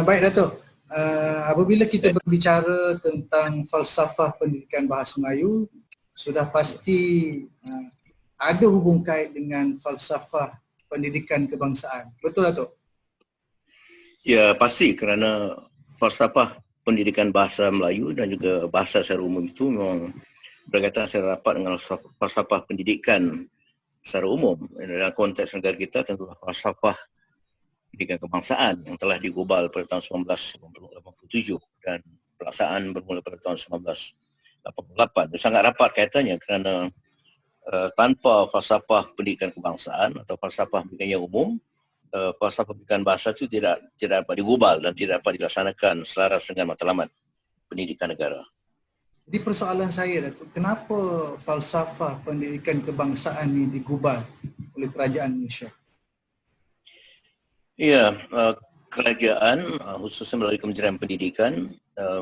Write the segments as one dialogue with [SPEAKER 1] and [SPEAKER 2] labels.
[SPEAKER 1] Baik Datuk, apabila kita berbicara tentang falsafah pendidikan bahasa Melayu, sudah pasti ada hubung kait dengan falsafah pendidikan kebangsaan. Betul Datuk?
[SPEAKER 2] Ya, pasti kerana falsafah pendidikan bahasa Melayu dan juga bahasa secara umum itu memang berkaitan secara rapat dengan falsafah pendidikan secara umum. Dalam konteks negara kita tentu falsafah pendidikan kebangsaan yang telah digubal pada tahun 1987 dan pelaksanaan bermula pada tahun 1988. Sangat rapat kaitannya kerana tanpa falsafah pendidikan kebangsaan atau falsafah pendidikan yang umum, falsafah pendidikan bahasa itu tidak dapat digubal dan tidak dapat dilaksanakan selaras dengan matlamat pendidikan negara.
[SPEAKER 1] Jadi persoalan saya Datuk, kenapa falsafah pendidikan kebangsaan ini digubal oleh kerajaan Malaysia?
[SPEAKER 2] Ya, kerajaan khususnya melalui Kementerian Pendidikan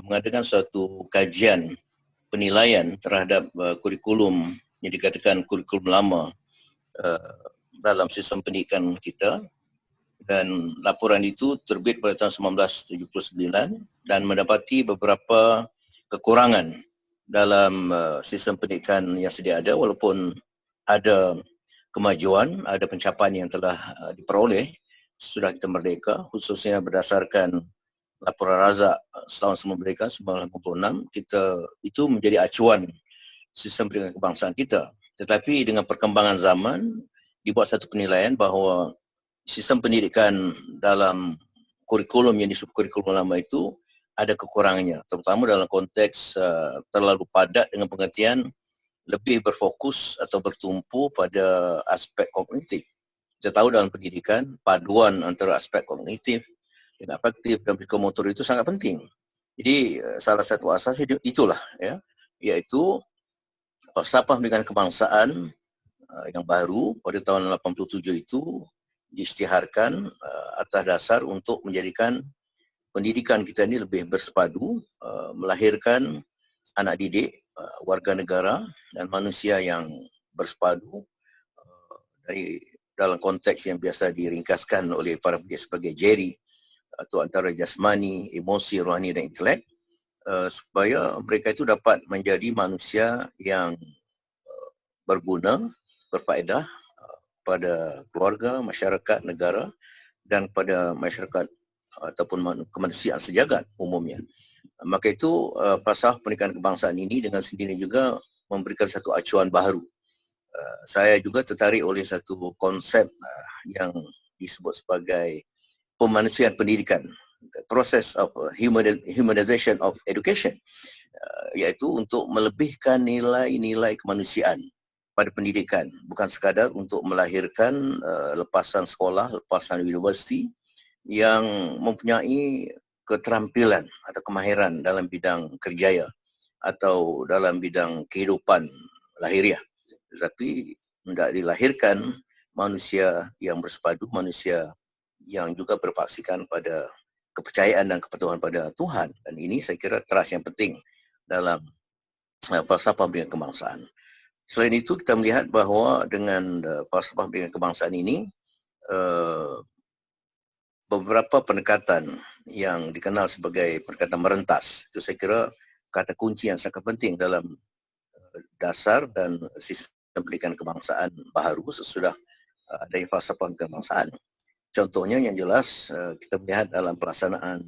[SPEAKER 2] mengadakan suatu kajian penilaian terhadap kurikulum yang dikatakan kurikulum lama dalam sistem pendidikan kita, dan laporan itu terbit pada tahun 1979 dan mendapati beberapa kekurangan dalam sistem pendidikan yang sedia ada, walaupun ada kemajuan, ada pencapaian yang telah diperoleh sesudah kita merdeka, khususnya berdasarkan laporan Razak setahun sebelum merdeka 1986, kita itu menjadi acuan sistem pendidikan kebangsaan kita. Tetapi dengan perkembangan zaman dibuat satu penilaian bahawa sistem pendidikan dalam kurikulum yang disebut kurikulum lama itu ada kekurangannya, terutama dalam konteks terlalu padat dengan pengertian lebih berfokus atau bertumpu pada aspek kognitif. Kita tahu dalam pendidikan, paduan antara aspek kognitif dan afektif dan psikomotor itu sangat penting. Jadi salah satu asas itulah, ya, iaitu falsafah pendidikan kebangsaan yang baru pada tahun 87 itu diisytiharkan atas dasar untuk menjadikan pendidikan kita ini lebih bersepadu, melahirkan anak didik, warga negara dan manusia yang bersepadu dari dalam konteks yang biasa diringkaskan oleh para pendidik sebagai JERI, atau antara jasmani, emosi, rohani dan intelek, supaya mereka itu dapat menjadi manusia yang berguna, berfaedah pada keluarga, masyarakat, negara dan pada masyarakat ataupun kemanusiaan sejagat umumnya. Maka itu falsafah pendidikan kebangsaan ini dengan sendirinya juga memberikan satu acuan baru. Saya juga tertarik oleh satu konsep yang disebut sebagai pemanusiaan pendidikan, process of humanization of education, iaitu untuk melebihkan nilai-nilai kemanusiaan pada pendidikan, bukan sekadar untuk melahirkan lepasan sekolah, lepasan universiti yang mempunyai keterampilan atau kemahiran dalam bidang kerjaya atau dalam bidang kehidupan lahiriah, tetapi hendak dilahirkan manusia yang bersepadu, manusia yang juga berpaksikan pada kepercayaan dan kepatuhan pada Tuhan. Dan ini saya kira teras yang penting dalam falsafah pendidikan kebangsaan. Selain itu, kita melihat bahawa dengan falsafah pendidikan kebangsaan ini, beberapa pendekatan yang dikenal sebagai pendekatan merentas, itu saya kira kata kunci yang sangat penting dalam dasar dan sistem pendidikan kebangsaan baharu sesudah adanya falsafah kebangsaan. Contohnya yang jelas kita melihat dalam pelaksanaan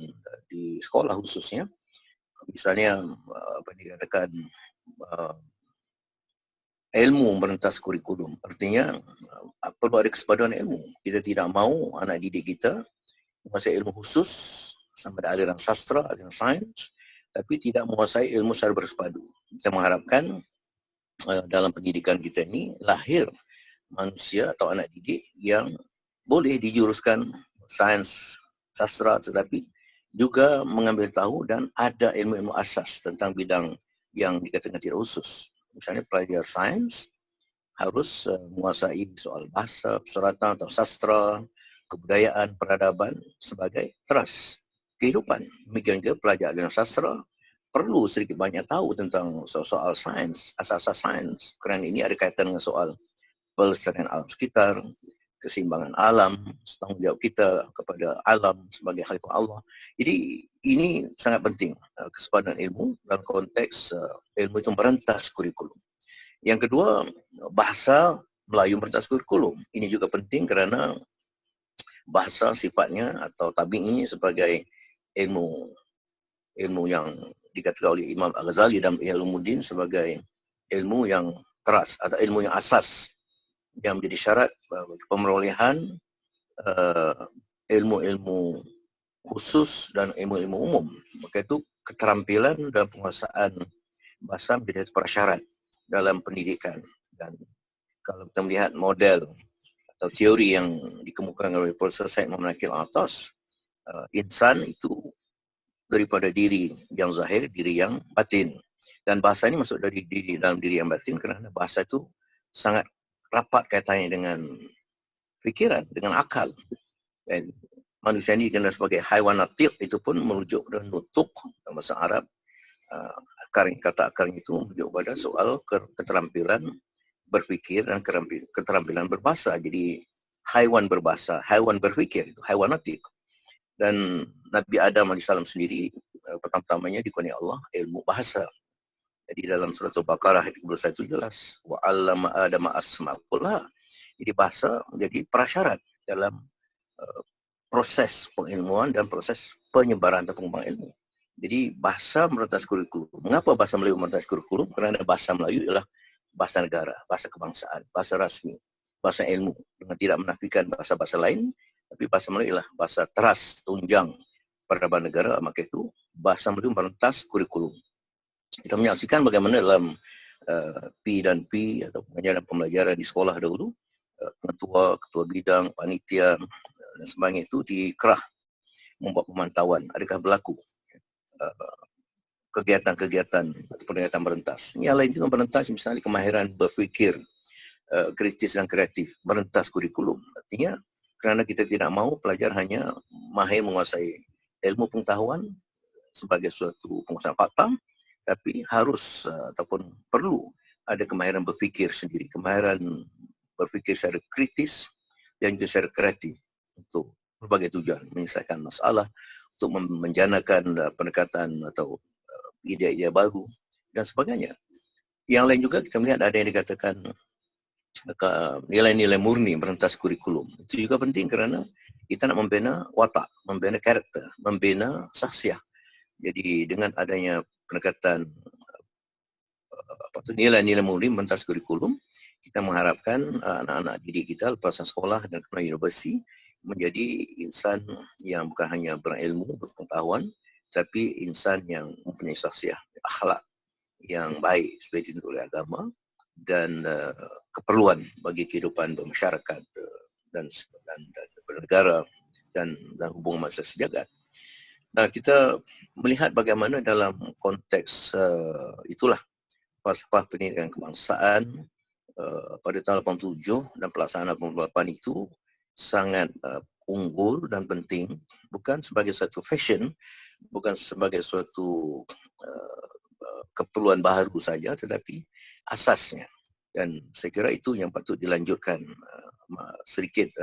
[SPEAKER 2] di sekolah khususnya, misalnya apa yang dikatakan ilmu merentas kurikulum. Artinya perlu ada kesepaduan ilmu. Kita tidak mahu anak didik kita menguasai ilmu khusus sama ada aliran sastra, aliran sains, tapi tidak menguasai ilmu secara bersepadu. Kita mengharapkan dalam pendidikan kita ini lahir manusia atau anak didik yang boleh dijuruskan sains, sastra, tetapi juga mengambil tahu dan ada ilmu-ilmu asas tentang bidang yang dikatakan tidak khusus. Misalnya pelajar sains harus menguasai soal bahasa, persuratan atau sastra, kebudayaan, peradaban sebagai teras kehidupan. Demikian juga pelajar aliran sastra perlu sedikit banyak tahu tentang soal sains, asas-asas sains, kerana ini ada kaitan dengan soal pelestarian alam sekitar, keseimbangan alam, tanggungjawab kita kepada alam sebagai khalifah Allah. Jadi ini sangat penting, kesepadan ilmu dalam konteks ilmu itu merentas kurikulum. Yang kedua, bahasa Melayu merentas kurikulum. Ini juga penting kerana bahasa sifatnya atau tabi'i sebagai ilmu yang dikatakan oleh Imam Al-Ghazali dalam Ihya Ulumuddin sebagai ilmu yang teras atau ilmu yang asas yang menjadi syarat pemerolehan ilmu-ilmu khusus dan ilmu-ilmu umum. Maka itu keterampilan dalam penguasaan bahasa menjadi prasyarat dalam pendidikan. Dan kalau kita melihat model atau teori yang dikemukakan oleh Profesor Syed Muhammad Nakil Atas, insan itu daripada diri yang zahir, diri yang batin. Dan bahasa ini masuk dari dalam diri yang batin kerana bahasa itu sangat rapat kaitannya dengan fikiran, dengan akal. Dan manusia ini dikenal sebagai haiwan natiq, itu pun merujuk dan nutuk dalam bahasa Arab. Kata akar itu merujuk pada soal keterampilan berfikir dan keterampilan berbahasa. Jadi haiwan berbahasa, haiwan berfikir, itu haiwan natiq. Dan Nabi Adam AS sendiri pertama-tamanya dikurniai Allah ilmu bahasa. Jadi dalam surah Al-Baqarah ayat 31 itu jelas, wa 'allama Adama asma' kullaha. Jadi bahasa menjadi prasyarat dalam proses pengilmuan dan proses penyebaran atau pengembangan ilmu. Jadi bahasa merentas kurikulum. Mengapa bahasa Melayu merentas kurikulum? Kerana bahasa Melayu ialah bahasa negara, bahasa kebangsaan, bahasa rasmi, bahasa ilmu. Dengan tidak menafikan bahasa-bahasa lain, tapi bahasa Melayu ialah bahasa teras, tunjang peradaban negara. Maka itu bahasa Melayu merentas kurikulum. Kita menyaksikan bagaimana dalam P dan P atau pengajaran pembelajaran di sekolah dahulu, ketua bidang, panitia dan sebagainya itu dikerah membuat pemantauan adakah berlaku kegiatan-kegiatan atau kegiatan merentas. Yang lain juga merentas misalnya kemahiran berfikir kritis dan kreatif, merentas kurikulum. Artinya kerana kita tidak mahu pelajar hanya mahir menguasai ilmu pengetahuan sebagai suatu penguasaan fakta, tapi harus ataupun perlu ada kemahiran berfikir sendiri, kemahiran berfikir secara kritis dan juga secara kreatif untuk berbagai tujuan, menyelesaikan masalah, untuk menjanakan pendekatan atau ide-ide baru dan sebagainya. Yang lain juga kita melihat ada yang dikatakan nilai-nilai murni merentas kurikulum. Itu juga penting kerana kita nak membina watak, membina karakter, membina sahsiah. Jadi dengan adanya pendekatan nilai-nilai murni merentas kurikulum, kita mengharapkan anak-anak didik kita lepasan sekolah dan ke universiti menjadi insan yang bukan hanya berilmu, berpengetahuan, tapi insan yang mempunyai sahsiah, akhlak yang baik seperti ditentu oleh agama dan keperluan bagi kehidupan bermasyarakat dan bernegara dan hubungan manusia sejagat. Nah, kita melihat bagaimana dalam konteks itulah falsafah pendidikan kebangsaan pada tahun 87 dan pelaksanaan 88 itu sangat unggul dan penting, bukan sebagai suatu fashion, bukan sebagai suatu keperluan baru saja, tetapi asasnya. Dan saya kira itu yang patut dilanjutkan. Sedikit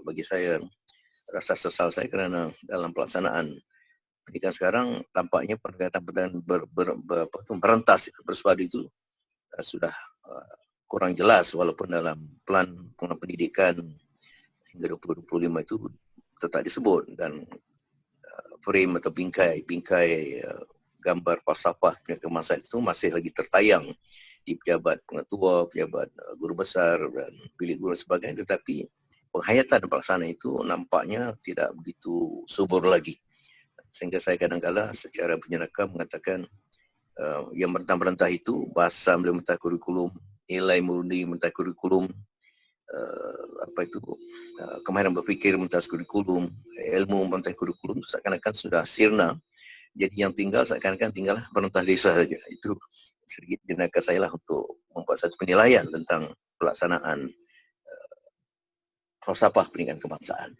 [SPEAKER 2] bagi saya rasa sesal saya kerana dalam pelaksanaan pendidikan sekarang tampaknya pendekatan merentas bersepadu itu sudah kurang jelas, walaupun dalam plan pendidikan hingga 2025 itu tetap disebut, dan frame atau bingkai gambar falsafah kebangsaan itu masih lagi tertayang di pejabat pengetua, pejabat guru besar dan bilik guru dan sebagainya, tetapi penghayatan dan pelaksanaan itu nampaknya tidak begitu subur lagi. Sehingga saya kadang-kadang secara penyenaka mengatakan yang merentah-merentah itu bahasa Melayu merentah kurikulum, nilai murni merentah kurikulum, kemahiran berfikir merentah kurikulum, ilmu merentah kurikulum, seakan-akan sudah sirna. Jadi yang tinggal seakan-akan tinggallah merentah desa saja. Itu sedikit jenaka saya lah untuk membuat satu penilaian tentang pelaksanaan falsafah pendidikan kebangsaan.